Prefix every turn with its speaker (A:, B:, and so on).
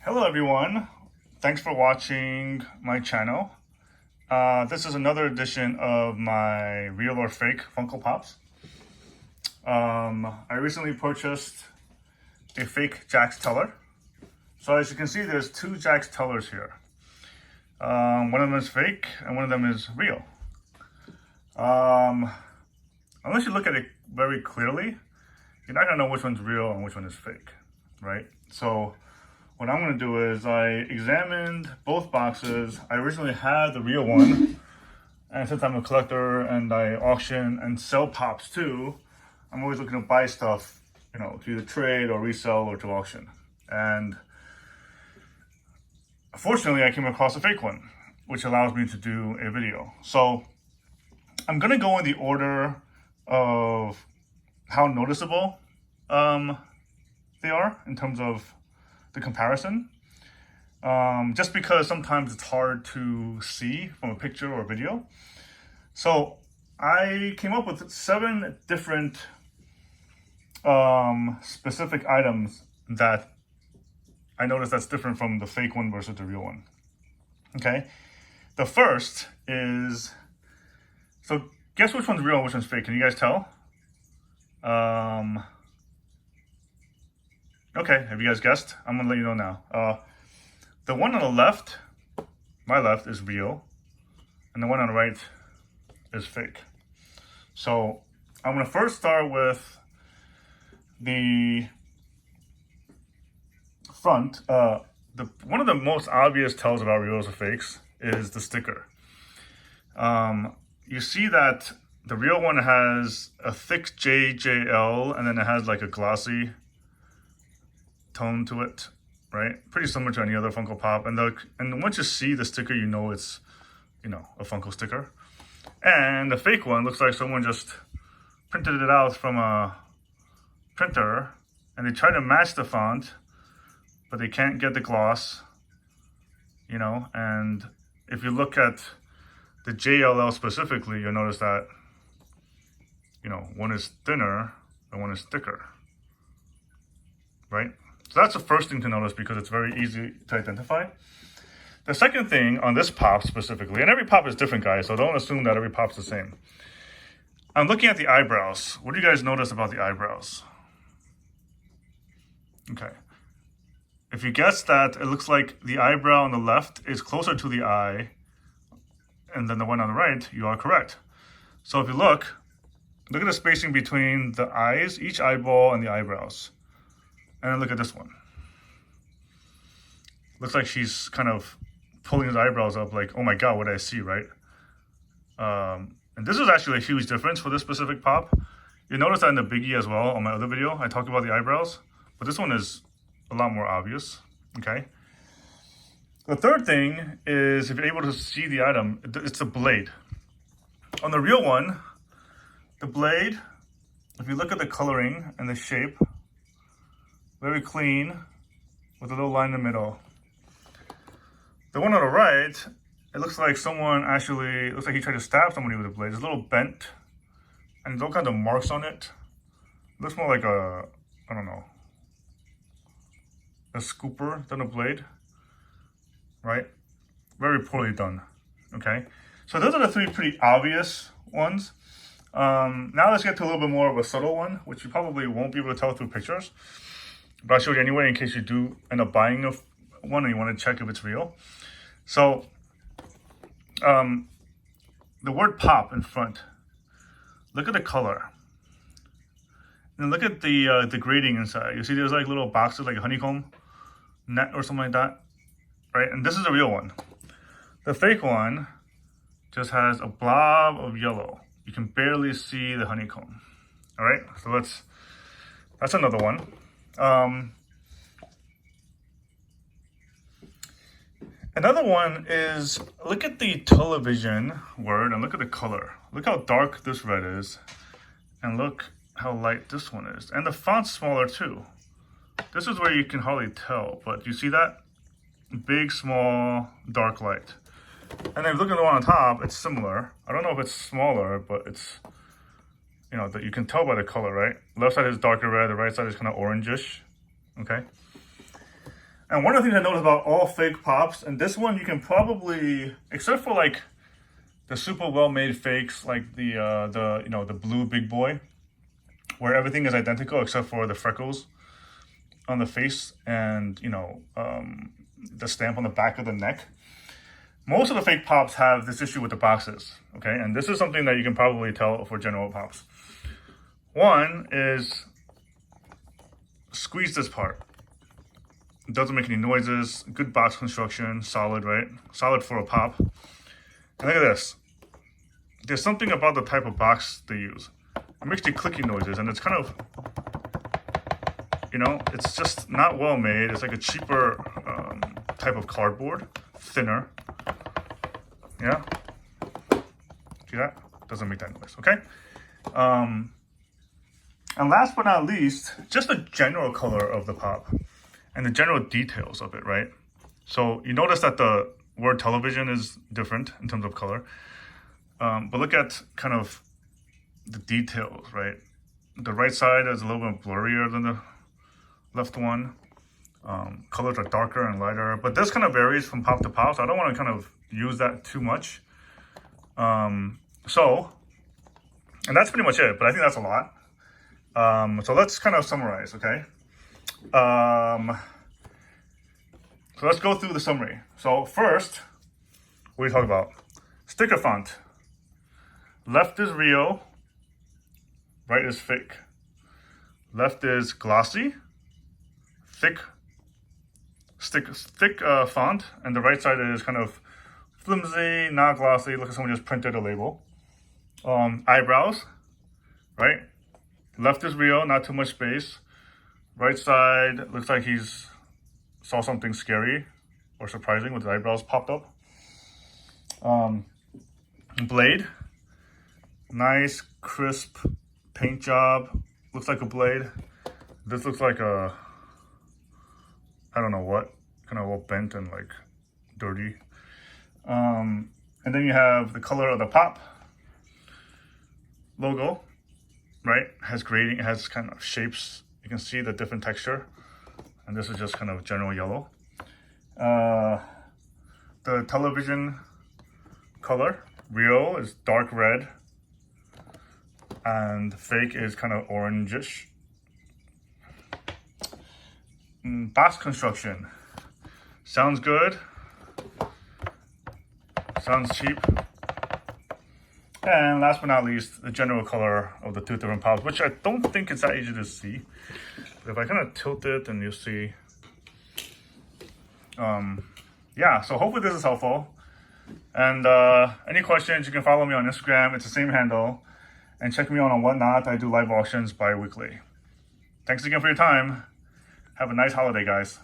A: Hello everyone, thanks for watching my channel. This is another edition of my real or fake Funko Pops. I recently purchased a fake Jax Teller. So as you can see, there's two Jax Tellers here. One of them is fake and one of them is real. Unless you look at it very clearly, you're not gonna know which one's real and which one is fake, right? So what I'm going to do is I examined both boxes. I originally had the real one, and since I'm a collector and I auction and sell pops too, I'm always looking to buy stuff, to either trade or resell or to auction. And fortunately, I came across a fake one, which allows me to do a video. So I'm going to go in the order of how noticeable they are in terms of the comparison, just because sometimes it's hard to see from a picture or a video. So I came up with 7 different specific items that I noticed that's different from the fake one versus the real one. Okay, the first is, so guess which one's real and which one's fake? Can you guys tell? Okay, have you guys guessed? I'm gonna let you know now. The one on the left, my left, is real, and the one on the right is fake. So I'm gonna first start with the front. One of the most obvious tells about reals or fakes is the sticker. You see that the real one has a thick JJL, and then it has like a glossy tone to it, right? Pretty similar to any other Funko Pop. And once you see the sticker, you know it's, a Funko sticker. And the fake one looks like someone just printed it out from a printer, and they try to match the font, but they can't get the gloss, and if you look at the JLL specifically, you'll notice that, one is thinner and one is thicker, right? So that's the first thing to notice because it's very easy to identify. The second thing on this pop specifically, and every pop is different, guys, so don't assume that every pop's the same. I'm looking at the eyebrows. What do you guys notice about the eyebrows? Okay. If you guess that it looks like the eyebrow on the left is closer to the eye and then the one on the right, you are correct. So if you look at the spacing between the eyes, each eyeball, and the eyebrows. And then look at this one. Looks like she's kind of pulling his eyebrows up like, oh my God, what did I see, right? And this is actually a huge difference for this specific pop. You notice that in the Biggie as well on my other video, I talked about the eyebrows, but this one is a lot more obvious, okay? The third thing is if you're able to see the item, it's the blade. On the real one, the blade, if you look at the coloring and the shape, very clean, with a little line in the middle. The one on the right, it looks like someone actually, looks like he tried to stab somebody with a blade. It's a little bent, and there's all kinds of marks on it. It looks more like a scooper than a blade, right? Very poorly done, okay? So those are the 3 pretty obvious ones. Now let's get to a little bit more of a subtle one, which you probably won't be able to tell through pictures. But I'll show you anyway in case you do end up buying one and you want to check if it's real. So, the word pop in front, look at the color. And look at the grading inside. You see there's like little boxes, like a honeycomb net or something like that, right? And this is a real one. The fake one just has a blob of yellow. You can barely see the honeycomb. All right, so that's another one. Another one is, look at the television word and look at the color. Look how dark this red is, and look how light this one is. And the font's smaller too. This is where you can hardly tell, but you see that? Big, small, dark, light. And then look at the one on top, it's similar. I don't know if it's smaller, but it's, that you can tell by the color, right? Left side is darker red, the right side is kind of orangish, okay? And one of the things I noticed about all fake pops, and this one you can probably, except for like the super well-made fakes, like the blue big boy, where everything is identical except for the freckles on the face and the stamp on the back of the neck. Most of the fake pops have this issue with the boxes, okay? And this is something that you can probably tell for general pops. One is squeeze this part. It doesn't make any noises. Good box construction, solid, right? Solid for a pop. And look at this. There's something about the type of box they use. It makes the clicking noises, and it's kind of, it's just not well made. It's like a cheaper type of cardboard, thinner. Yeah? See that? Doesn't make that noise, okay? And last but not least, just the general color of the pop and the general details of it, right? So you notice that the word television is different in terms of color. But look at kind of the details, right? The right side is a little bit blurrier than the left one. Colors are darker and lighter, but this kind of varies from pop to pop, so I don't want to kind of use that too much. And that's pretty much it, but I think that's a lot. So let's kind of summarize, okay? So let's go through the summary. So first, what do we talk about? Sticker font. Left is real, right is fake. Left is glossy, thick font, and the right side is kind of flimsy, not glossy. Look like someone just printed a label. Eyebrows, right? Left is real, not too much space. Right side looks like he's saw something scary or surprising with his eyebrows popped up. Blade, nice crisp paint job. Looks like a blade. This looks like a, I don't know what, kind of all bent and like dirty. And then you have the color of the pop logo, right? Has grading, it has kind of shapes. You can see the different texture. And this is just kind of general yellow. The television color, real is dark red. And fake is kind of orangish. Box construction. Sounds good. Sounds cheap. And last but not least, the general color of the two different pops, which I don't think it's that easy to see. But if I kind of tilt it, then you'll see. Yeah, so hopefully this is helpful. And any questions, you can follow me on Instagram. It's the same handle. And check me out on Whatnot. I do live auctions bi-weekly. Thanks again for your time. Have a nice holiday, guys.